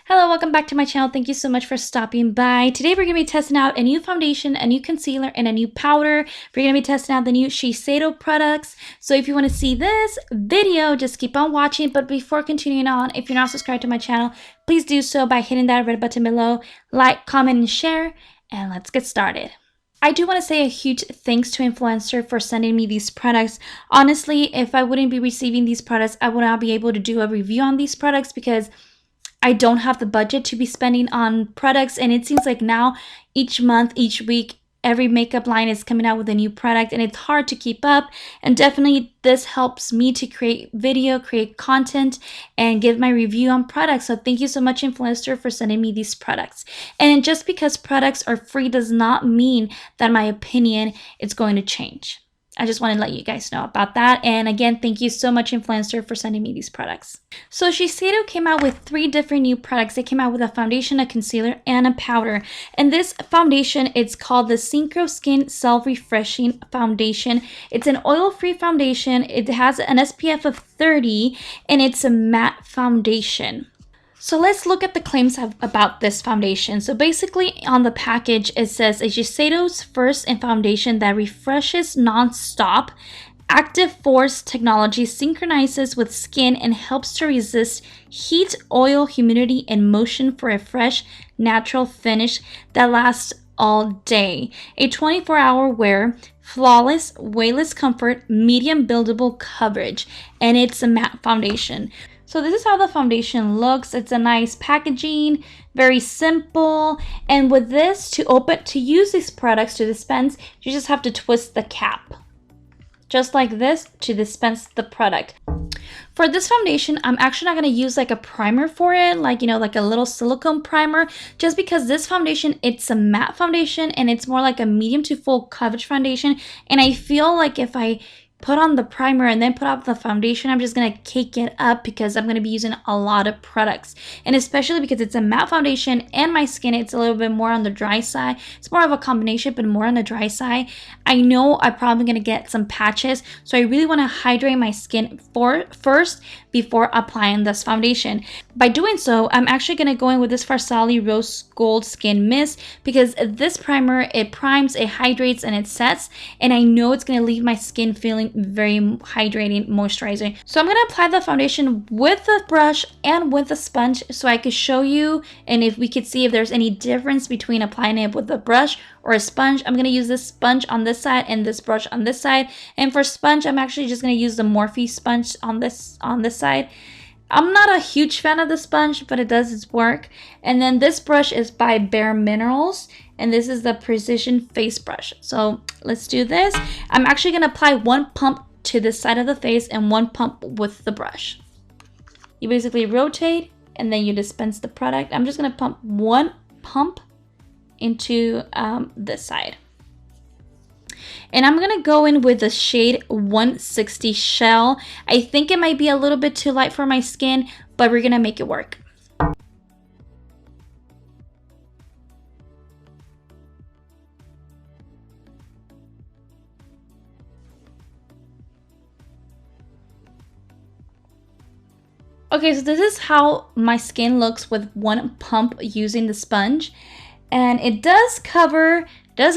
Hello, welcome back to my channel. Thank you so much for stopping by. Today we're going to be testing out a new foundation, a new concealer, and a new powder. We're going to be testing out the new Shiseido products. So if you want to see this video, just keep on watching. But before continuing on, if you're not subscribed to my channel, please do so by hitting that red button below. Like, comment, and share. And let's get started. I do want to say a huge thanks to Influencer for sending me these products. Honestly, if I wouldn't be receiving these products, I would not be able to do a review on these products because I don't have the budget to be spending on products, and it seems like now each month, each week, every makeup line is coming out with a new product and it's hard to keep up. And definitely this helps me to create video, create content, and give my review on products. So thank you so much, Influencer, for sending me these products. And just because products are free does not mean that my opinion is going to change. I just want to let you guys know about that. And again, thank you so much, Influencer, for sending me these products. So Shiseido came out with 3 different new products. They came out with a foundation, a concealer, and a powder. And this foundation, it's called the Synchro Skin Self-Refreshing Foundation. It's an oil-free foundation. It has an SPF of 30, and it's a matte foundation. So let's look at the claims about this foundation. So basically on the package, it says a Shiseido's first and foundation that refreshes non-stop. Active Force technology synchronizes with skin and helps to resist heat, oil, humidity, and motion for a fresh, natural finish that lasts all day. A 24-hour wear, flawless, weightless comfort, medium buildable coverage, and it's a matte foundation. So this is how the foundation looks. It's a nice packaging, very simple. And with this, to use these products to dispense, you just have to twist the cap. Just like this to dispense the product. For this foundation, I'm actually not going to use like a primer for it, like a little silicone primer, just because this foundation, it's a matte foundation and it's more like a medium to full coverage foundation. And I feel like if I put on the primer and then put up the foundation, I'm just going to cake it up because I'm going to be using a lot of products. And especially because it's a matte foundation and my skin, it's a little bit more on the dry side. It's more of a combination, but more on the dry side. I know I'm probably going to get some patches. So I really want to hydrate my skin first before applying this foundation. By doing so, I'm actually going to go in with this Farsali Rose Gold Skin Mist because this primer, it primes, it hydrates, and it sets. And I know it's going to leave my skin feeling very hydrating, moisturizing. So I'm going to apply the foundation with the brush and with the sponge so I could show you, and if we could see if there's any difference between applying it with a brush or a sponge. I'm going to use this sponge on this side and this brush on this side. And for sponge, I'm actually just going to use the Morphe sponge on this side. I'm not a huge fan of the sponge, but it does its work. And then this brush is by Bare Minerals, and this is the Precision Face Brush. So let's do this. I'm actually going to apply 1 pump to this side of the face and 1 pump with the brush. You basically rotate and then you dispense the product. I'm just going to pump 1 pump into this side. And I'm going to go in with the shade 160 Shell. I think it might be a little bit too light for my skin, but we're going to make it work. Okay, so this is how my skin looks with 1 pump using the sponge. And it does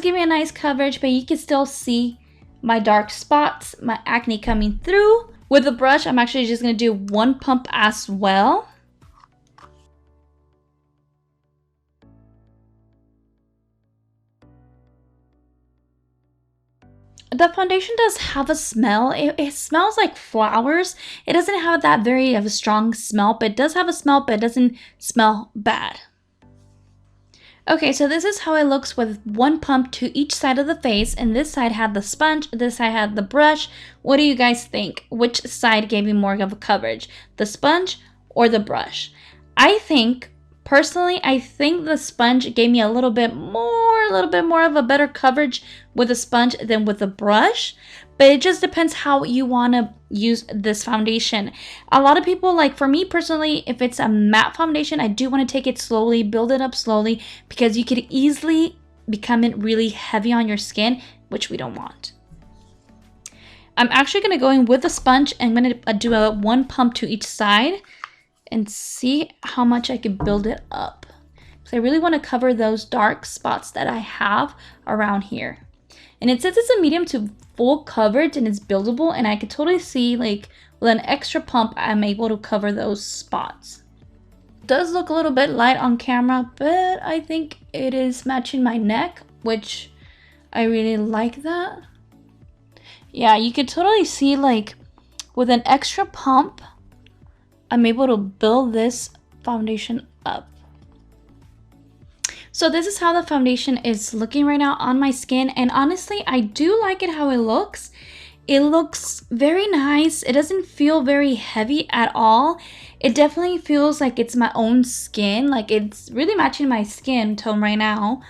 give me a nice coverage, but you can still see my dark spots, my acne coming through. With the brush, I'm actually just going to do 1 pump as well. The foundation does have a smell. It smells like flowers. It doesn't have that very of a strong smell, but it does have a smell, but it doesn't smell bad. Okay, so this is how it looks with 1 pump to each side of the face, and this side had the sponge, this side had the brush. What do you guys think? Which side gave you more of a coverage? The sponge or the brush? Personally, I think the sponge gave me a little bit more of a better coverage with the sponge than with the brush. But it just depends how you want to use this foundation. A lot of people, like for me personally, if it's a matte foundation, I do want to take it slowly, build it up slowly, because you could easily become it really heavy on your skin, which we don't want. I'm actually going to go in with the sponge. I'm going to do a 1 pump to each side. and see how much I can build it up. So I really want to cover those dark spots that I have around here. And it says it's a medium to full coverage and it's buildable, and I could totally see like with an extra pump I'm able to cover those spots. It does look a little bit light on camera, but I think it is matching my neck, which I really like that. Yeah, you could totally see like with an extra pump I'm able to build this foundation up. So this is how the foundation is looking right now on my skin, and honestly I do like it how it looks. It looks very nice. It doesn't feel very heavy at all. It definitely feels like it's my own skin, like it's really matching my skin tone right now,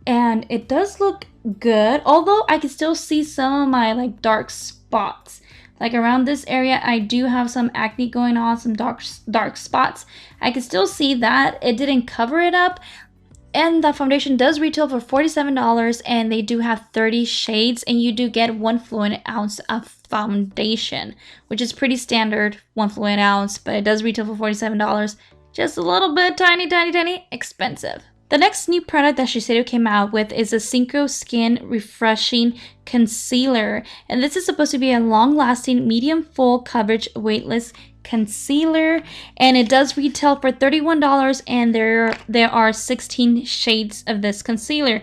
and it does look good, although I can still see some of my like dark spots. Like around this area I do have some acne going on, some dark spots. I can still see that. It didn't cover it up. And the foundation does retail for $47, and they do have 30 shades, and you do get 1 fluid ounce of foundation, which is pretty standard, 1 fluid ounce, but it does retail for $47. Just a little bit tiny expensive. The next new product that Shiseido came out with is a Synchro Skin Refreshing Concealer. And this is supposed to be a long-lasting, medium full coverage weightless concealer, and it does retail for $31, and there are 16 shades of this concealer.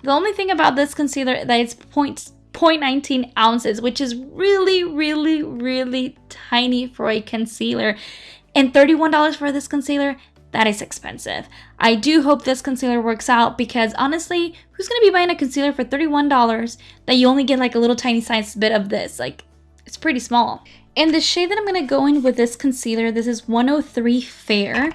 The only thing about this concealer that it's 0.19 ounces, which is really tiny for a concealer, and $31 for this concealer, that is expensive. I do hope this concealer works out, because honestly, who's gonna be buying a concealer for $31 that you only get like a little tiny size bit of this? Like, it's pretty small. And the shade that I'm going to go in with this concealer, this is 103 Fair.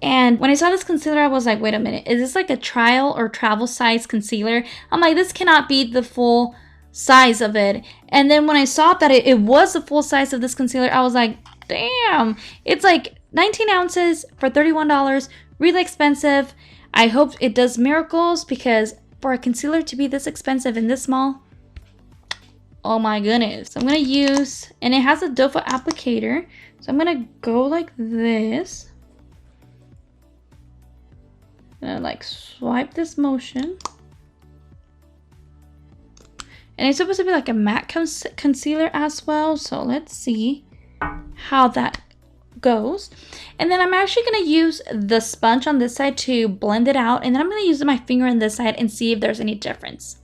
And when I saw this concealer, I was like, wait a minute, is this like a trial or travel size concealer? I'm like, this cannot be the full size of it. And then when I saw that it was the full size of this concealer, I was like, damn, it's like 19 ounces for $31, really expensive. I hope it does miracles, because for a concealer to be this expensive and this small, oh my goodness. So I'm going to use, and it has a doe foot applicator. So I'm going to go like this. And like swipe this motion. And it's supposed to be like a matte concealer as well. So let's see how that goes. And then I'm actually going to use the sponge on this side to blend it out. And then I'm going to use my finger on this side and see if there's any difference.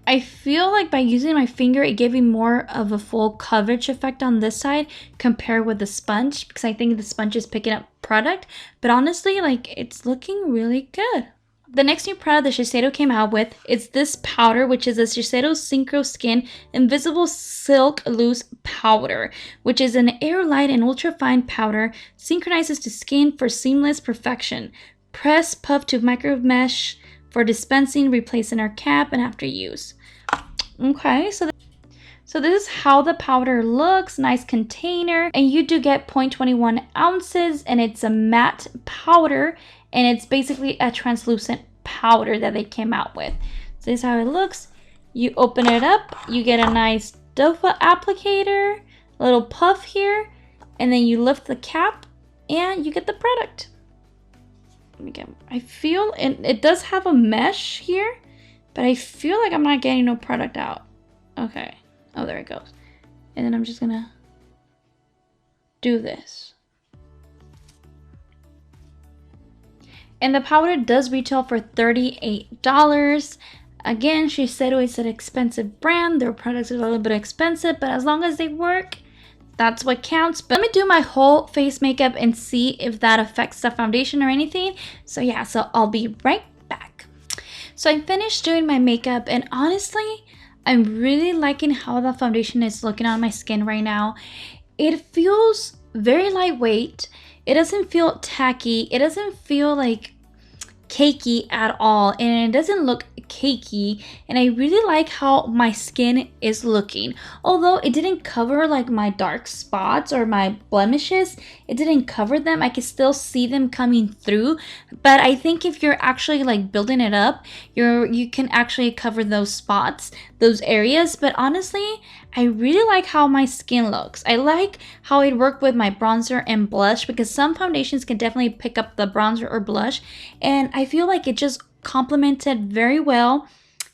I feel like by using my finger, it gave me more of a full coverage effect on this side compared with the sponge, because I think the sponge is picking up product. But honestly, like, it's looking really good. The next new product that Shiseido came out with is this powder, which is a Shiseido Synchro Skin Invisible Silk Loose Powder, which is an air light and ultra fine powder, synchronizes to skin for seamless perfection. Press, puff to micro mesh for dispensing, replace in our cap and after use. Okay, so this is how the powder looks. Nice container, and you do get 0.21 ounces, and it's a matte powder, and it's basically a translucent powder that they came out with. So this is how it looks. You open it up, you get a nice doe foot applicator, a little puff here, and then you lift the cap and you get the product. Again, I feel it does have a mesh here, but I feel like I'm not getting no product out. Okay. Oh, there it goes. And then I'm just gonna do this. And the powder does retail for $38. Again, Shiseido is an expensive brand. Their products are a little bit expensive, but as long as they work, that's what counts. But let me do my whole face makeup and see if that affects the foundation or anything. So yeah, so I'll be right back. So I finished doing my makeup, and honestly, I'm really liking how the foundation is looking on my skin right now. It feels very lightweight. It doesn't feel tacky. It doesn't feel like cakey at all, and it doesn't look cakey, and I really like how my skin is looking. Although it didn't cover like my dark spots or my blemishes, it didn't cover them. I can still see them coming through, but I think if you're actually like building it up, you can actually cover those spots, those areas. But honestly, I really like how my skin looks. I like how it worked with my bronzer and blush, because some foundations can definitely pick up the bronzer or blush, and I feel like it just complemented very well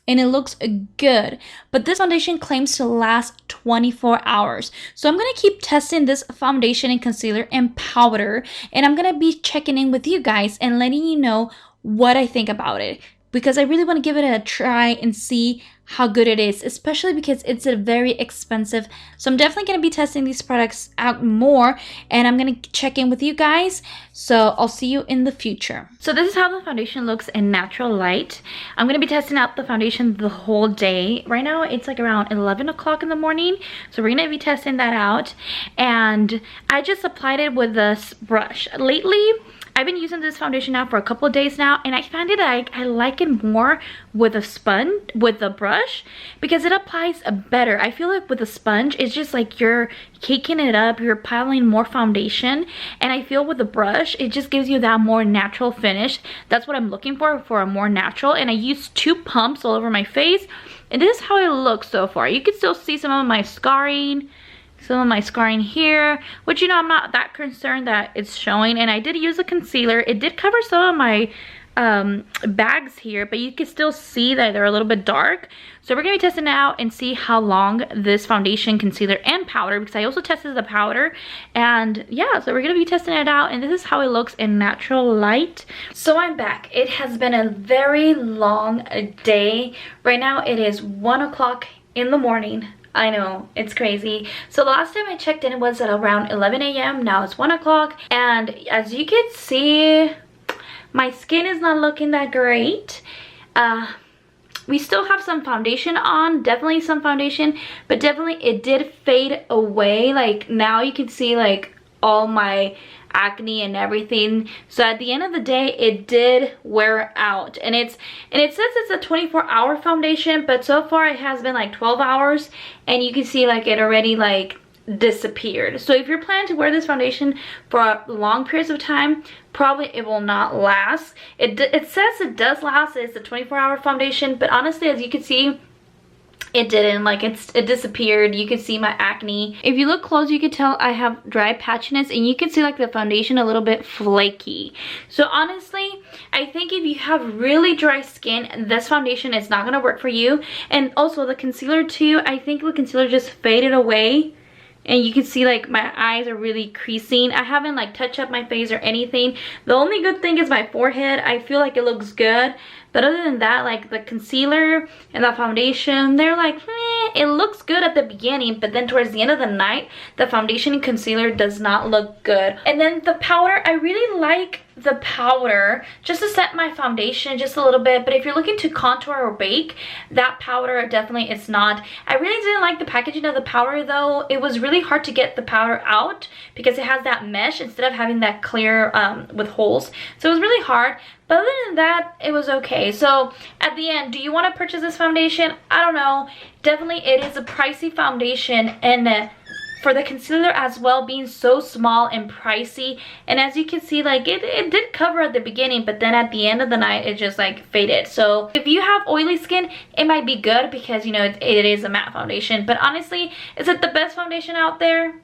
and it looks good. But this foundation claims to last 24 hours. So I'm going to keep testing this foundation and concealer and powder, and I'm going to be checking in with you guys and letting you know what I think about it, because I really want to give it a try and see how good it is, especially because it's a very expensive. So I'm definitely going to be testing these products out more, and I'm going to check in with you guys. So I'll see you in the future. So this is how the foundation looks in natural light. I'm going to be testing out the foundation the whole day. Right now it's like around 11 o'clock in the morning, so we're going to be testing that out. And I just applied it with this brush. Lately I've been using this foundation now for a couple of days now, and I find it like I like it more with a sponge, with the brush, because it applies better. I feel like with a sponge, it's just like you're caking it up, you're piling more foundation, and I feel with the brush, it just gives you that more natural finish. That's what I'm looking for a more natural. And I used 2 pumps all over my face, and this is how it looks so far. You can still see some of my scarring. Some of my scarring here, which, you know, I'm not that concerned that it's showing. And I did use a concealer. It did cover some of my bags here, but you can still see that they're a little bit dark. So we're gonna be testing it out and see how long this foundation, concealer, and powder, because I also tested the powder. And yeah, so we're gonna be testing it out, and this is how it looks in natural light. So I'm back. It has been a very long day. Right now it is 1 o'clock in the morning. I know, it's crazy. So the last time I checked in, it was at around 11 a.m. Now it's 1 o'clock. And as you can see, my skin is not looking that great. We still have some foundation on, definitely some foundation, but definitely it did fade away. Like now you can see like all my acne and everything. So at the end of the day, it did wear out, and it says it's a 24-hour foundation, but so far it has been like 12 hours, and you can see like it already like disappeared. So if you're planning to wear this foundation for long periods of time, probably it will not last. It says it does last. It's a 24-hour foundation, but honestly, as you can see, it didn't. Like it disappeared. You can see my acne. If you look close, you can tell I have dry patchiness, and you can see like the foundation a little bit flaky. So honestly, I think if you have really dry skin, this foundation is not gonna work for you. And also the concealer too, I think the concealer just faded away, and you can see like my eyes are really creasing. I haven't like touched up my face or anything. The only good thing is my forehead. I feel like it looks good, but other than that, like the concealer and the foundation, they're like, it looks good at the beginning, but then towards the end of the night, the foundation and concealer does not look good. And then the powder, I really like the powder just to set my foundation just a little bit, but if you're looking to contour or bake, that powder definitely is not. I really didn't like the packaging of the powder though. It was really hard to get the powder out because it has that mesh instead of having that clear with holes, so it was really hard. But other than that, it was okay. So at the end, do you want to purchase this foundation? I don't know. Definitely it is a pricey foundation, and for the concealer as well being so small and pricey, and as you can see, like it did cover at the beginning, but then at the end of the night it just like faded. So if you have oily skin, it might be good because, you know, it is a matte foundation. But honestly, is it the best foundation out there?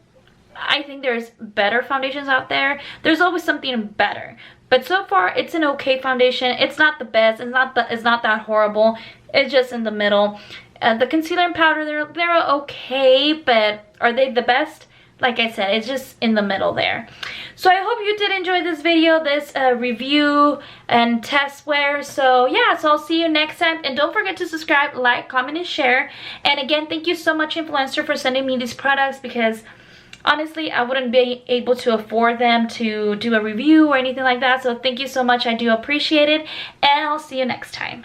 I think there's better foundations out there. There's always something better, but so far it's an okay foundation. It's not the best. It's not that horrible. It's just in the middle. The concealer and powder, they're okay, but are they the best? Like I said, it's just in the middle there. So I hope you did enjoy this video, this review and test wear. So yeah, so I'll see you next time, and don't forget to subscribe, like, comment, and share. And again, thank you so much, Influenster, for sending me these products, because honestly, I wouldn't be able to afford them to do a review or anything like that. So thank you so much. I do appreciate it, and I'll see you next time.